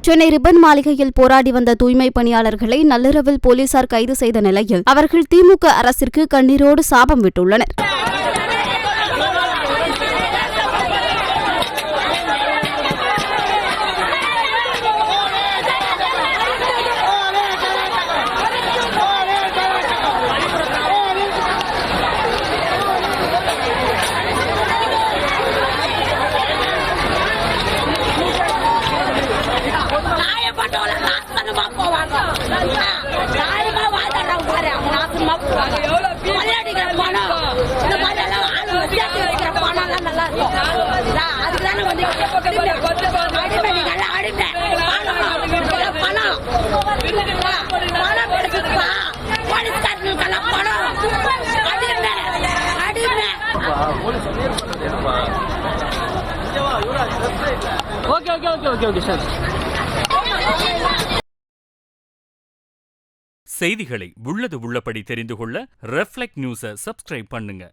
Chennai ribbon மாளிகையில் போராடி வந்த தூய்மை பணியாளர்களை நள்ளிரவில் போலீசார் கைது செய்த நிலையில் அவர்கள் திமுக அரசிற்கு கண்ணீரோடு சாபம் விட்டுள்ளனர். செய்திகளை உள்ளது உள்ளபடி தெரிந்து கொள்ள ரெஃப்ளெக்ட் நியூஸை சப்ஸ்கிரைப் பண்ணுங்க.